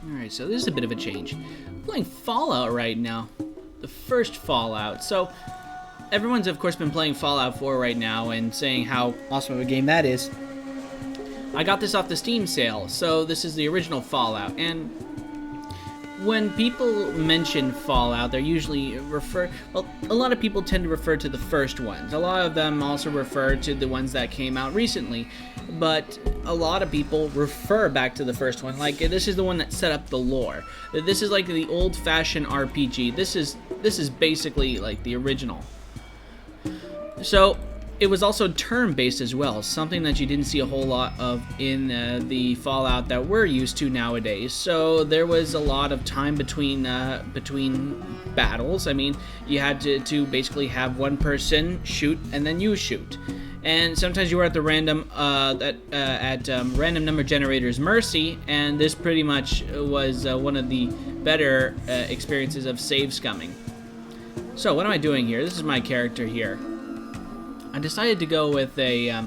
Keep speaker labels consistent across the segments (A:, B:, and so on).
A: Alright, so this is a bit of a change. I'm playing Fallout right now. The first Fallout. So, everyone's of course been playing Fallout 4 right now and saying how awesome of a game that is. I got this off the Steam sale, so this is the original Fallout. And when people mention Fallout, they're usually well, a lot of people tend to refer to the first ones. A lot of them also refer to the ones that came out recently. But a lot of people refer back to the first one. Like, this is the one that set up the lore. This is like the old-fashioned RPG. This is basically like the original. So, it was also turn-based as well, something that you didn't see a whole lot of in the Fallout that we're used to nowadays. So there was a lot of time between battles. I mean, you had to basically have one person shoot and then you shoot. And sometimes you were at the random random number generator's mercy, and this pretty much was one of the better experiences of save scumming. So what am I doing here? This is my character here. I decided to go with a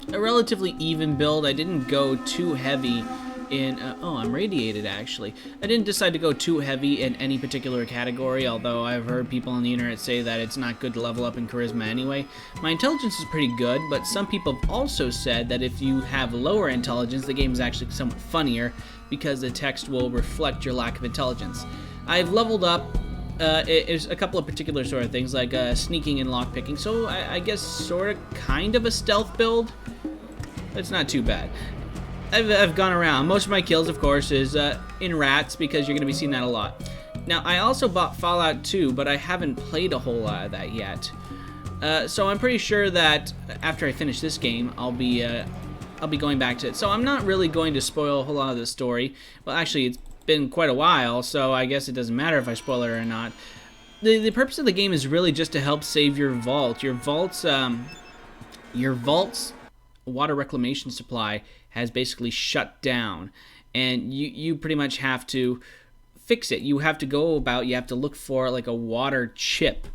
A: relatively even build. I didn't go too heavy in... oh, I'm radiated, actually. I didn't decide to go too heavy in any particular category, although I've heard people on the internet say that it's not good to level up in charisma anyway. My intelligence is pretty good, but some people have also said that if you have lower intelligence, the game is actually somewhat funnier because the text will reflect your lack of intelligence. I've leveled up is a couple of particular sort of things, like sneaking and lockpicking, so I guess sort of kind of a stealth build. It's not too bad. I've gone around. Most of my kills, of course, is in rats, because you're going to be seeing that a lot. Now, I also bought Fallout 2, but I haven't played a whole lot of that yet. So I'm pretty sure that after I finish this game, I'll be going back to it. So I'm not really going to spoil a whole lot of the story. Well, actually, it's been quite a while, so I guess it doesn't matter if I spoil it or not. The purpose of the game is really just to help save your vault. Your vault's water reclamation supply has basically shut down, and you pretty much have to fix it. You have to look for like a water chip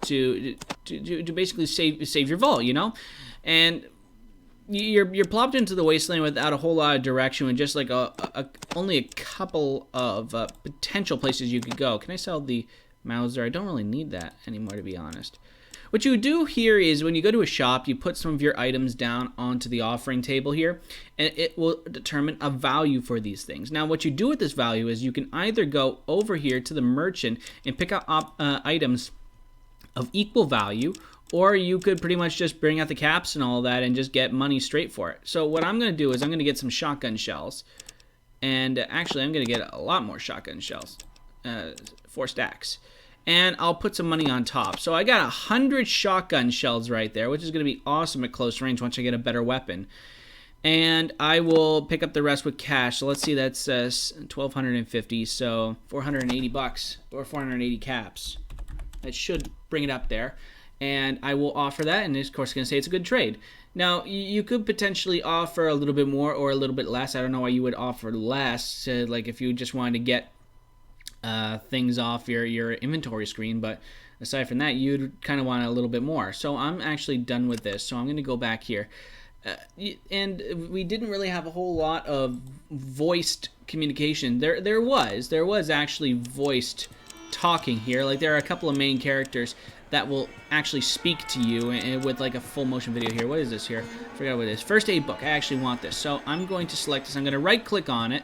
A: to basically save your vault, you know? And you're plopped into the wasteland without a whole lot of direction, and just like only a couple of potential places you could go. Can I sell the Mauser? I don't really need that anymore, to be honest. What you do here is when you go to a shop, you put some of your items down onto the offering table here, and it will determine a value for these things. Now, what you do with this value is you can either go over here to the merchant and pick out items of equal value, or you could pretty much just bring out the caps and all that and just get money straight for it. So what I'm going to do is I'm going to get some shotgun shells. And actually, I'm going to get a lot more shotgun shells. 4 stacks. And I'll put some money on top. So I got 100 shotgun shells right there, which is going to be awesome at close range once I get a better weapon. And I will pick up the rest with cash. So let's see, that's 1,250. So 480 bucks or 480 caps. That should bring it up there. And I will offer that, and of course going to say it's a good trade. Now, you could potentially offer a little bit more or a little bit less. I don't know why you would offer less, like if you just wanted to get things off your inventory screen, but aside from that, you'd kind of want a little bit more. So I'm actually done with this, so I'm going to go back here. And we didn't really have a whole lot of voiced communication. There was actually voiced talking here. Like, there are a couple of main characters that will actually speak to you with like a full motion video here. What is this here? I forgot what it is. First aid book. I actually want this. So I'm going to select this. I'm going to right click on it.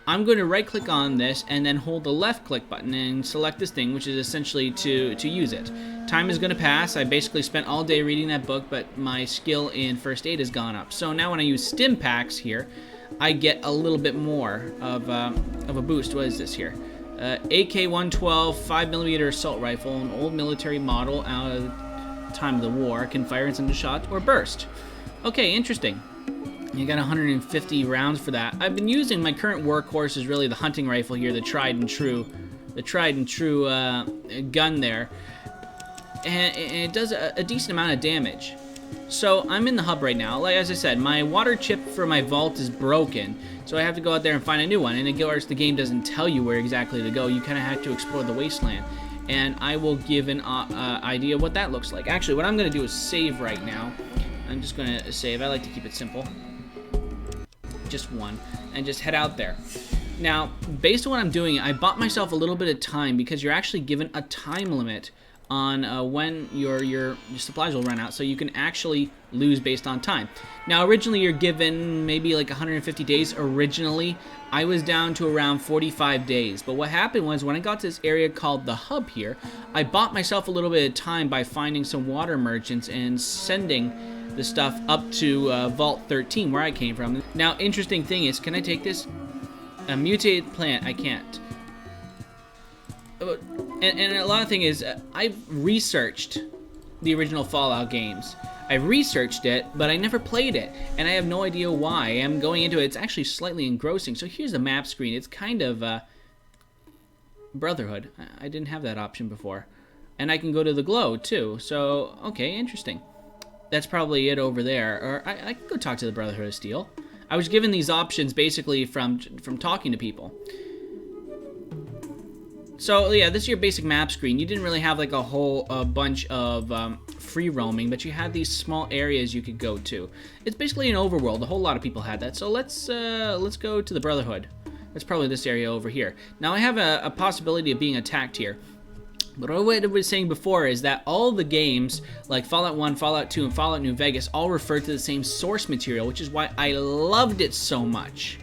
A: I'm going to right click on this and then hold the left click button and select this thing, which is essentially to use it. Time is going to pass. I basically spent all day reading that book, but my skill in first aid has gone up. So now when I use stim packs here, I get a little bit more of a boost. What is this here? AK-112 5mm assault rifle, an old military model out of the time of the war, can fire in single shot or burst. Okay, interesting. You got 150 rounds for that. I've been using my current workhorse is really the hunting rifle here, the tried and true gun there, and it does a decent amount of damage. So I'm in the hub right now. Like, as I said, my water chip for my vault is broken, so I have to go out there and find a new one. And of course, the game doesn't tell you where exactly to go. You kind of have to explore the wasteland. And I will give an idea what that looks like. Actually, what I'm going to do is save right now. I'm just going to save. I like to keep it simple. Just one. And just head out there. Now, based on what I'm doing, I bought myself a little bit of time because you're actually given a time limit on when your supplies will run out, so you can actually lose based on time. Now, originally you're given maybe like 150 days. Originally, I was down to around 45 days. But what happened was when I got to this area called the hub here, I bought myself a little bit of time by finding some water merchants and sending the stuff up to Vault 13, where I came from. Now, interesting thing is, can I take this? A mutated plant, I can't. And a lot of thing is, I've researched the original Fallout games. I've researched it, but I never played it, and I have no idea why. I'm going into it. It's actually slightly engrossing. So here's the map screen. It's kind of Brotherhood. I didn't have that option before. And I can go to the glow, too. So, okay, interesting. That's probably it over there. Or I can go talk to the Brotherhood of Steel. I was given these options basically from talking to people. So yeah, this is your basic map screen. You didn't really have like a whole bunch of free roaming, but you had these small areas you could go to. It's basically an overworld. A whole lot of people had that. So let's go to the Brotherhood. That's probably this area over here. Now I have a possibility of being attacked here. But what I was saying before is that all the games, like Fallout 1, Fallout 2, and Fallout New Vegas, all refer to the same source material, which is why I loved it so much.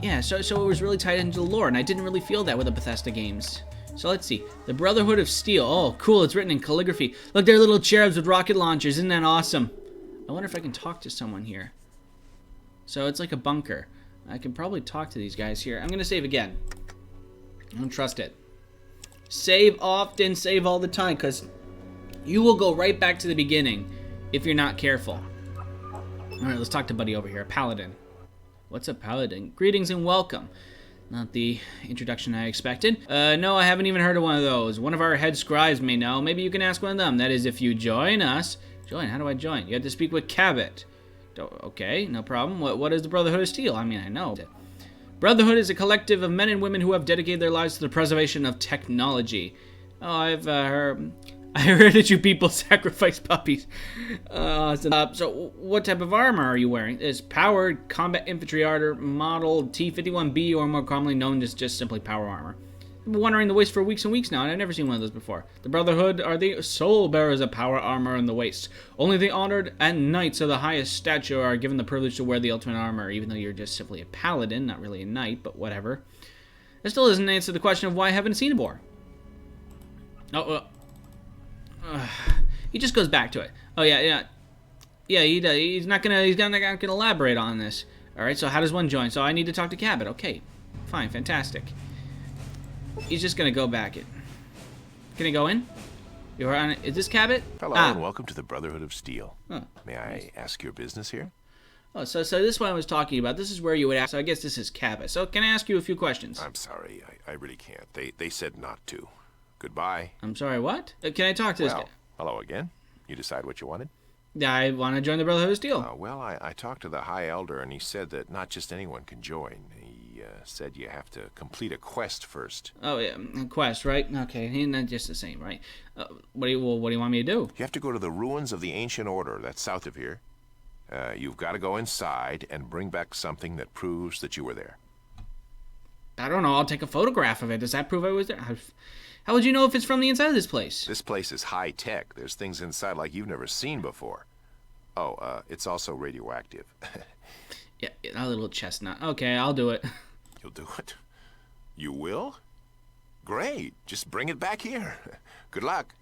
A: Yeah, so it was really tied into the lore, and I didn't really feel that with the Bethesda games. So let's see. The Brotherhood of Steel. Oh, cool, it's written in calligraphy. Look, they're little cherubs with rocket launchers. Isn't that awesome? I wonder if I can talk to someone here. So it's like a bunker. I can probably talk to these guys here. I'm going to save again. I don't trust it. Save often, save all the time, because you will go right back to the beginning if you're not careful. Alright, let's talk to buddy over here, Paladin. What's a Paladin? Greetings and welcome. Not the introduction I expected. No, I haven't even heard of one of those. One of our head scribes may know. Maybe you can ask one of them. That is, if you join us. Join? How do I join? You have to speak with Cabot. Okay, no problem. What is the Brotherhood of Steel? I mean, I know. Brotherhood is a collective of men and women who have dedicated their lives to the preservation of technology. Oh, I've heard that you people sacrifice puppies. So what type of armor are you wearing? It's powered combat infantry armor model T-51B, or more commonly known as just simply power armor. I've been wondering the waist for weeks and weeks now, and I've never seen one of those before. The Brotherhood are the sole bearers of power armor in the waist. Only the honored and knights of the highest stature are given the privilege to wear the ultimate armor, even though you're just simply a paladin, not really a knight, but whatever. That still doesn't answer the question of why I haven't seen it before. He just goes back to it. Oh yeah, he does. He's not gonna elaborate on this. All right, so how does one join? So I need to talk to Cabot. Okay, fine, fantastic. He's just gonna go back it. Can he go in? You're on. Is this Cabot?
B: Hello and welcome to the Brotherhood of Steel.
A: Oh,
B: May I ask your business here?
A: Oh, so this is what I was talking about. This is where you would ask. So I guess this is Cabot. So can I ask you a few questions?
B: I'm sorry, I really can't. They said not to. Goodbye.
A: I'm sorry, what? Can I talk to this guy?
B: Hello again. You decide what you wanted?
A: I want to join the Brotherhood of Steel.
B: Well, I talked to the High Elder, and he said that not just anyone can join. He said you have to complete a quest first.
A: Oh, yeah, a quest, right? Okay, not just the same, right? What do you want me to do?
B: You have to go to the ruins of the Ancient Order. That's south of here. You've got to go inside and bring back something that proves that you were there.
A: I don't know. I'll take a photograph of it. Does that prove I was there? How would you know if it's from the inside of this place?
B: This place is high-tech. There's things inside like you've never seen before. Oh, it's also radioactive.
A: Yeah, a little chestnut. Okay, I'll do it.
B: You'll do it? You will? Great. Just bring it back here. Good luck.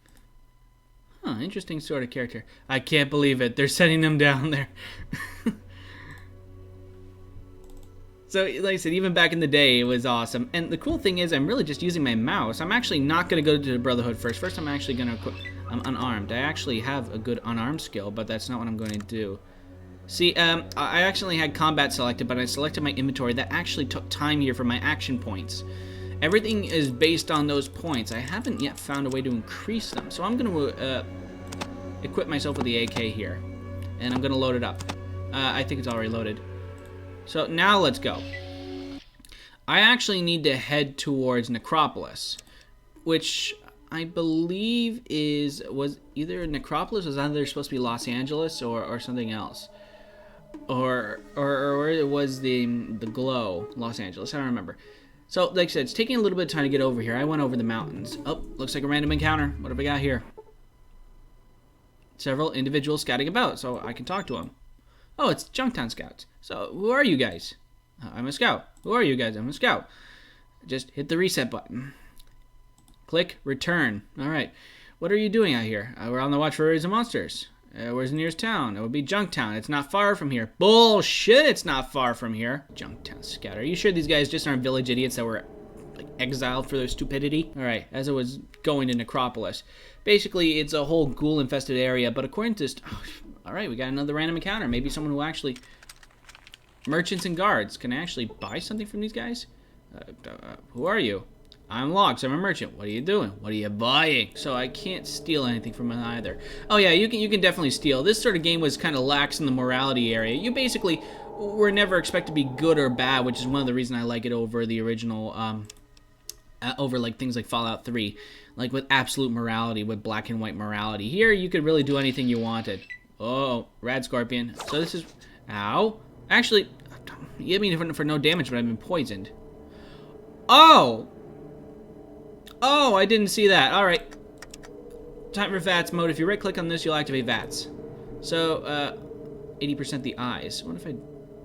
A: Huh, interesting sort of character. I can't believe it. They're sending them down there. So, like I said, even back in the day, it was awesome. And the cool thing is, I'm really just using my mouse. I'm actually not going to go to the Brotherhood first. First, I'm actually going to equip... I'm unarmed. I actually have a good unarmed skill, but that's not what I'm going to do. See, I actually had combat selected, but I selected my inventory. That actually took time here for my action points. Everything is based on those points. I haven't yet found a way to increase them. So I'm going to equip myself with the AK here. And I'm going to load it up. I think it's already loaded. So now let's go. I actually need to head towards Necropolis, which I believe was either Necropolis, was either supposed to be Los Angeles or something else. or it was the Glow, Los Angeles. I don't remember. So, like I said, it's taking a little bit of time to get over here. I went over the mountains. Oh, looks like a random encounter. What have we got here? Several individuals scouting about, so I can talk to them. Oh, it's Junktown Scouts. So, who are you guys? I'm a scout. Who are you guys? I'm a scout. Just hit the reset button. Click return. All right. What are you doing out here? We're on the watch for rays of monsters. Where's the nearest town? It would be Junktown. It's not far from here. Bullshit, it's not far from here. Junktown Scout. Are you sure these guys just aren't village idiots that were like exiled for their stupidity? Alright, as I was going to Necropolis. Basically, it's a whole ghoul-infested area, but according to... Alright, we got another random encounter. Maybe someone who actually... Merchants and guards. Can I actually buy something from these guys? Who are you? I'm Logs. I'm a merchant. What are you doing? What are you buying? So I can't steal anything from it either. Oh yeah, you can definitely steal. This sort of game was kind of lax in the morality area. You basically were never expected to be good or bad, which is one of the reasons I like it over the original, over like things like Fallout 3, like with absolute morality, with black and white morality. Here, you could really do anything you wanted. Oh, rad scorpion. So this is, ow. Actually, you hit me for no damage, but I've been poisoned. Oh. Oh, I didn't see that. All right. Time for VATS mode. If you right-click on this, you'll activate VATS. So, 80% the eyes. What if I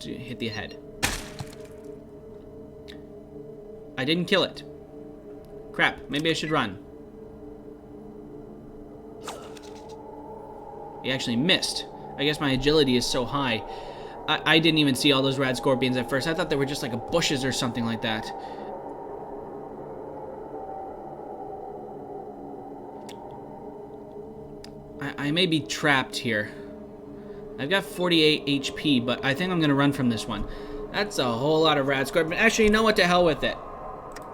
A: hit the head? I didn't kill it. Crap. Maybe I should run. He actually missed. I guess my agility is so high. I didn't even see all those rad scorpions at first. I thought they were just like a bushes or something like that. I may be trapped here. I've got 48 HP, but I think I'm going to run from this one. That's a whole lot of rad scorpion. Actually, you know what? To hell with it.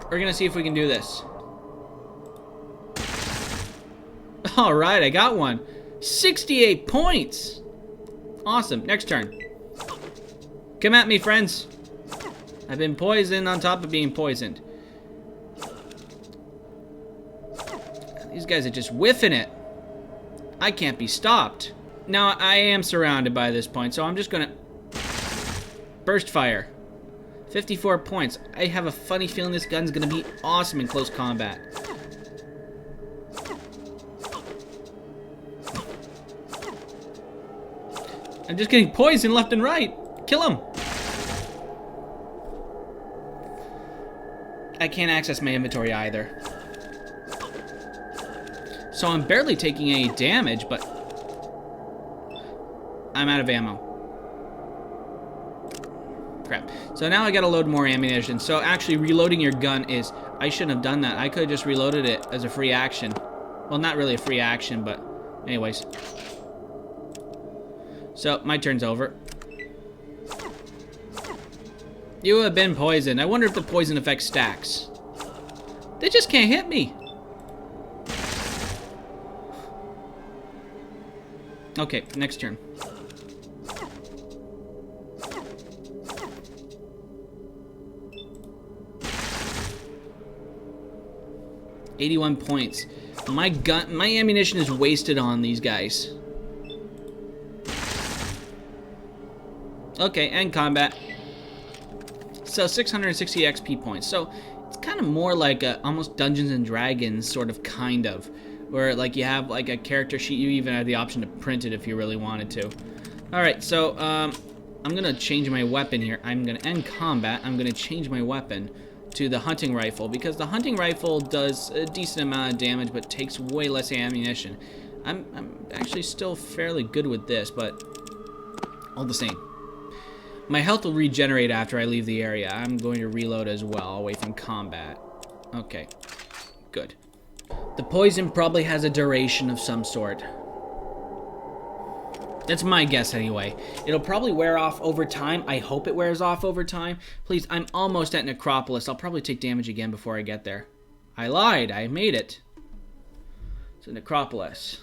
A: We're going to see if we can do this. Alright, I got one. 68 points. Awesome. Next turn. Come at me, friends. I've been poisoned on top of being poisoned. These guys are just whiffing it. I can't be stopped. Now, I am surrounded by this point, so I'm just gonna... Burst fire. 54 points. I have a funny feeling this gun's gonna be awesome in close combat. I'm just getting poisoned left and right. Kill him. I can't access my inventory either. So I'm barely taking any damage, but I'm out of ammo. Crap. So now I gotta load more ammunition. So actually reloading your gun is... I shouldn't have done that. I could have just reloaded it as a free action. Well, not really a free action, but anyways. So, my turn's over. You have been poisoned. I wonder if the poison effect stacks. They just can't hit me. Okay, next turn. $81 points. My ammunition is wasted on these guys. Okay, end combat. So 660 XP points. So it's kind of more like a almost Dungeons and Dragons sort of where like you have like a character sheet. You even have the option to print it if you really wanted to. All right, so I'm gonna change my weapon here. I'm gonna end combat. I'm gonna change my weapon to the hunting rifle because the hunting rifle does a decent amount of damage but takes way less ammunition. I'm actually still fairly good with this, but all the same. My health will regenerate after I leave the area. I'm going to reload as well away from combat. Okay, good. The poison probably has a duration of some sort. That's my guess anyway. It'll probably wear off over time. I hope it wears off over time. Please, I'm almost at Necropolis. I'll probably take damage again before I get there. I lied. I made it. So Necropolis.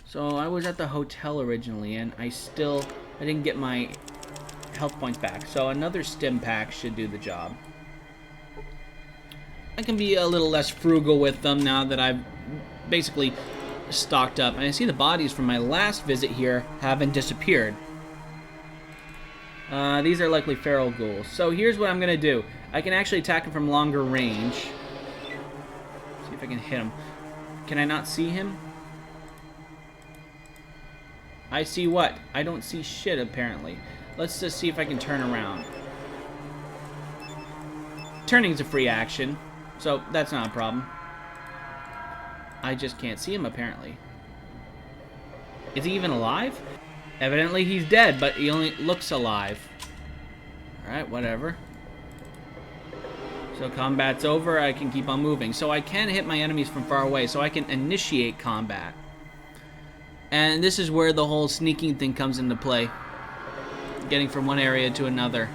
A: So I was at the hotel originally, and I didn't get my health points back. So another stim pack should do the job. I can be a little less frugal with them now that I've basically stocked up. And I see the bodies from my last visit here haven't disappeared. These are likely feral ghouls. So here's what I'm going to do. I can actually attack him from longer range. See if I can hit him. Can I not see him? I see what? I don't see shit, apparently. Let's just see if I can turn around. Turning's a free action, so that's not a problem. I just can't see him, apparently. Is he even alive? Evidently he's dead, but he only looks alive. Alright, whatever. So combat's over, I can keep on moving. So I can hit my enemies from far away, so I can initiate combat. And this is where the whole sneaking thing comes into play. Getting from one area to another.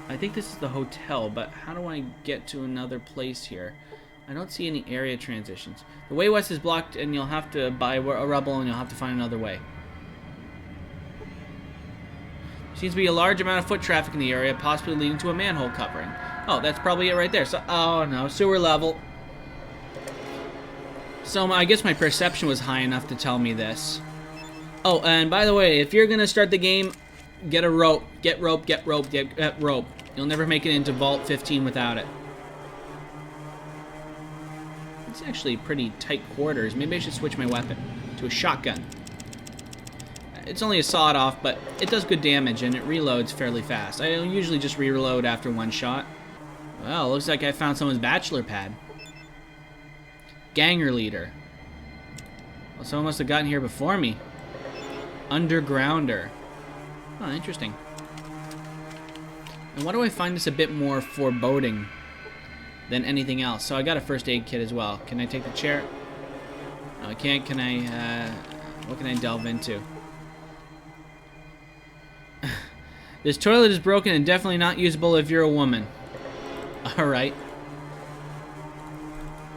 A: I think this is the hotel, but how do I get to another place here? I don't see any area transitions. The way west is blocked, and you'll have to buy a rubble, and you'll have to find another way. Seems to be a large amount of foot traffic in the area, possibly leading to a manhole covering. Oh, that's probably it right there. So, oh no, sewer level. So I guess my perception was high enough to tell me this. Oh, and by the way, if you're gonna start the game, get a rope. Get rope, get rope, get rope. You'll never make it into Vault 15 without it. It's actually pretty tight quarters. Maybe I should switch my weapon to a shotgun. It's only a sawed-off, but it does good damage, and it reloads fairly fast. I usually just reload after one shot. Well, looks like I found someone's bachelor pad. Ganger leader. Well, someone must have gotten here before me. Undergrounder. Oh, interesting. And why do I find this a bit more foreboding than anything else? So I got a first aid kit as well. Can I take the chair? No, I can't. Can I, what can I delve into? This toilet is broken and definitely not usable if you're a woman. Alright.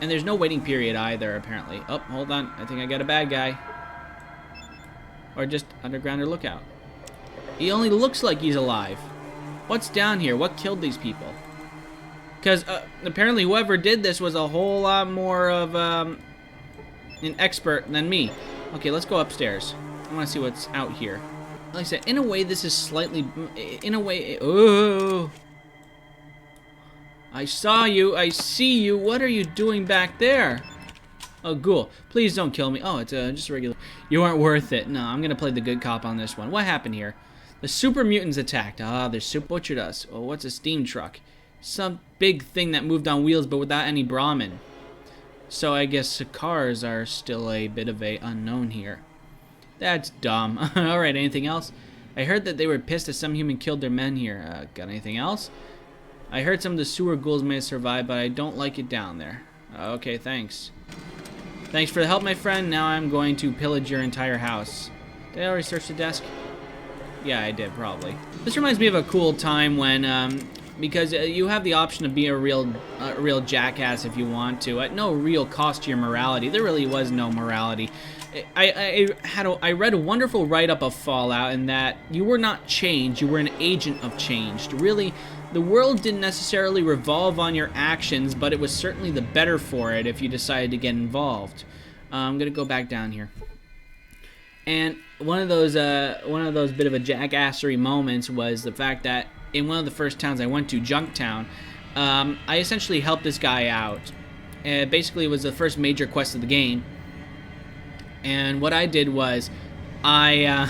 A: And there's no waiting period either, apparently. Oh, hold on. I think I got a bad guy. Or just undergrounder lookout. He only looks like he's alive. What's down here? What killed these people? Because apparently whoever did this was a whole lot more of an expert than me. Okay, let's go upstairs. I want to see what's out here. Like I said, in a way this is slightly... In a way... Oh! I saw you. I see you. What are you doing back there? Oh, ghoul. Please don't kill me. Oh, it's just a regular... You aren't worth it. No, I'm going to play the good cop on this one. What happened here? The super mutants attacked. Ah, they super butchered us. Oh, what's a steam truck? Some big thing that moved on wheels but without any Brahmin. So I guess cars are still a bit of a unknown here. That's dumb. Alright, anything else? I heard that they were pissed that some human killed their men here. Got anything else? I heard some of the sewer ghouls may have survived, but I don't like it down there. Okay, thanks. Thanks for the help, my friend. Now I'm going to pillage your entire house. Did I already search the desk? Yeah, I did, probably. This reminds me of a cool time when, because you have the option to be a real jackass if you want to. At no real cost to your morality. There really was no morality. I read a wonderful write-up of Fallout in that you were not change, you were an agent of change. Really, the world didn't necessarily revolve on your actions, but it was certainly the better for it if you decided to get involved. I'm gonna go back down here. And one of those bit of a jackassery moments was the fact that in one of the first towns I went to, Junktown, I essentially helped this guy out. Basically, it was the first major quest of the game. And what I did was, after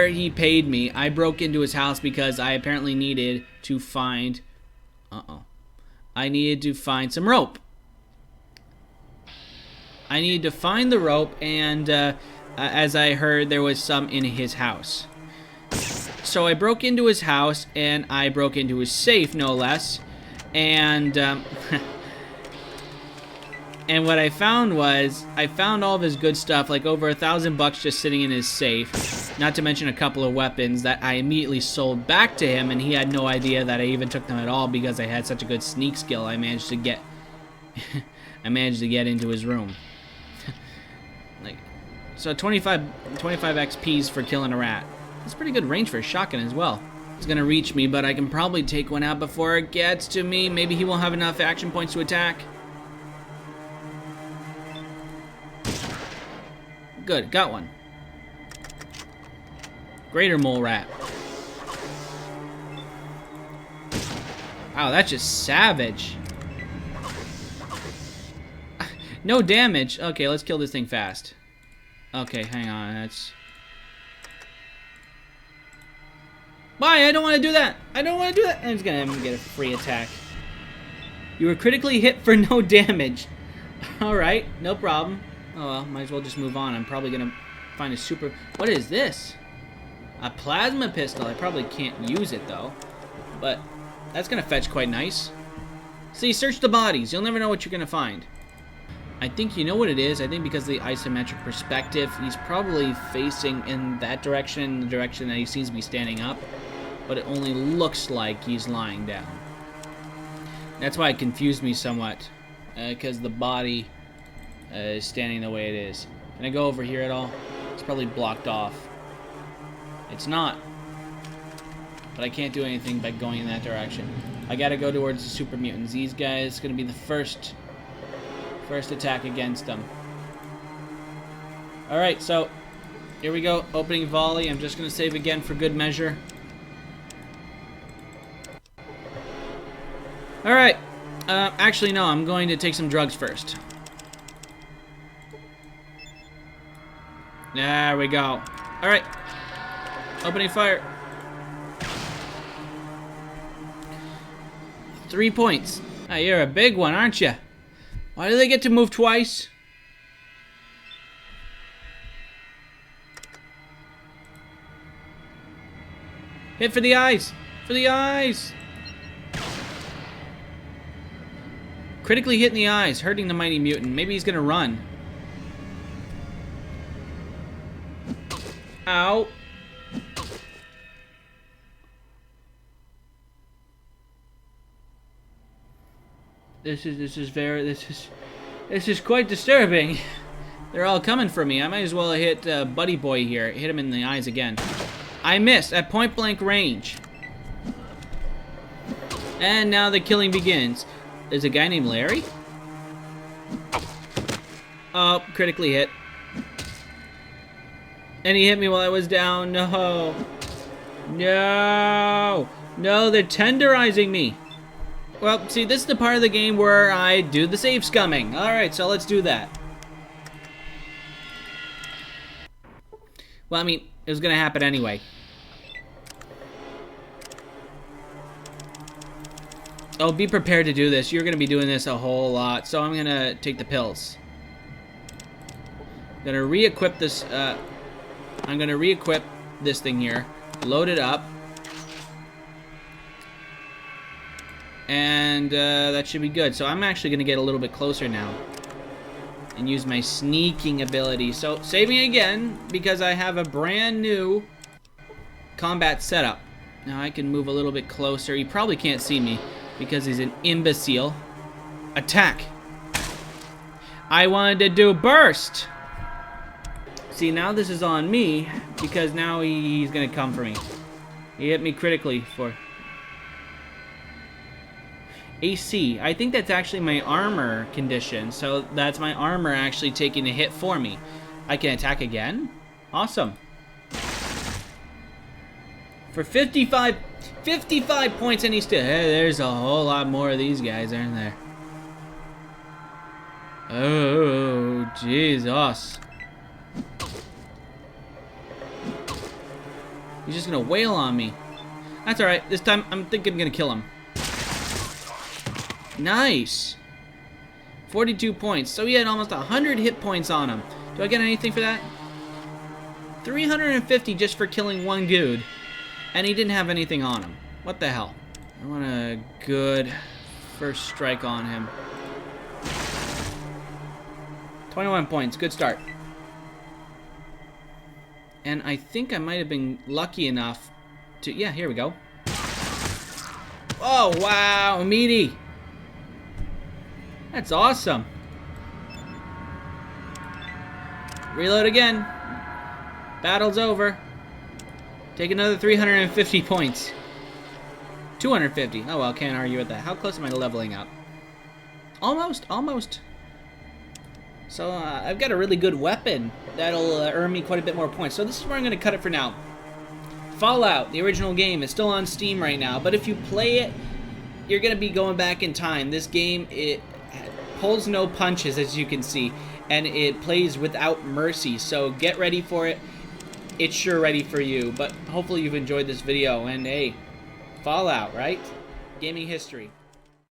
A: he paid me, I broke into his house because I apparently needed to find... I needed to find some rope. I needed to find the rope, and as I heard, there was some in his house. So I broke into his house, and I broke into his safe, no less. And... And what I found was, I found all of his good stuff, like over $1,000 just sitting in his safe. Not to mention a couple of weapons that I immediately sold back to him, and he had no idea that I even took them at all because I had such a good sneak skill. I managed to get, I managed to get into his room. Like, so 25 XPs for killing a rat. That's pretty good range for a shotgun as well. It's gonna reach me, but I can probably take one out before it gets to me. Maybe he won't have enough action points to attack. Good, got one. Greater mole rat. Wow, that's just savage. No damage. Okay, let's kill this thing fast. Okay, hang on. That's... Why? I don't want to do that. I don't want to do that. I'm just going to get a free attack. You were critically hit for no damage. Alright, no problem. Oh well, might as well just move on. I'm probably going to find a super... What is this? A plasma pistol. I probably can't use it, though. But that's going to fetch quite nice. See, search the bodies. You'll never know what you're going to find. I think you know what it is. I think because of the isometric perspective, he's probably facing in that direction, the direction that he seems to be standing up. But it only looks like he's lying down. That's why it confused me somewhat. Because the body is standing the way it is. Can I go over here at all? It's probably blocked off. It's not. But I can't do anything by going in that direction. I gotta go towards the super mutants. These guys gonna be the first attack against them. Alright, so here we go. Opening volley. I'm just gonna save again for good measure. Alright. Actually, no. I'm going to take some drugs first. There we go. Alright. Opening fire. 3 points. Oh, you're a big one, aren't you? Why do they get to move twice? Hit for the eyes. For the eyes. Critically hit in the eyes, hurting the mighty mutant. Maybe he's gonna run. Ow. This is quite disturbing. They're all coming for me. I might as well hit Buddy Boy here. Hit him in the eyes again. I missed at point blank range. And now the killing begins. There's a guy named Larry. Oh, critically hit. And he hit me while I was down. No. No. No, they're tenderizing me. Well, see, this is the part of the game where I do the save scumming. Alright, so let's do that. Well, I mean, it was going to happen anyway. Oh, be prepared to do this. You're going to be doing this a whole lot. So I'm going to take the pills. I'm going to re-equip this. I'm going to re-equip this thing here. Load it up. And that should be good. So I'm actually going to get a little bit closer now. And use my sneaking ability. So saving again because I have a brand new combat setup. Now I can move a little bit closer. He probably can't see me because he's an imbecile. Attack. I wanted to do burst. See, now this is on me because now he's going to come for me. He hit me critically for AC. I think that's actually my armor condition. So that's my armor actually taking a hit for me. I can attack again? Awesome. For 55 points and he's still... Hey, there's a whole lot more of these guys, aren't there? Oh, Jesus. He's just gonna wail on me. That's alright. This time, I think I'm gonna kill him. Nice. 42 points. So he had almost 100 hit points on him. Do I get anything for that? 350 just for killing one dude. And he didn't have anything on him. What the hell? I want a good first strike on him. 21 points. Good start. And I think I might have been lucky enough to... Yeah, here we go. Oh, wow. Meaty. That's awesome. Reload again. Battle's over. Take another 350 points. 250. Oh well, can't argue with that. How close am I to leveling up? Almost, almost. So I've got a really good weapon that'll earn me quite a bit more points. So this is where I'm going to cut it for now. Fallout, the original game, is still on Steam right now, but if you play it, you're going to be going back in time. This game, it pulls no punches, as you can see, and it plays without mercy, so get ready for it. It's sure ready for you, but hopefully you've enjoyed this video, and hey, Fallout, right? Gaming history.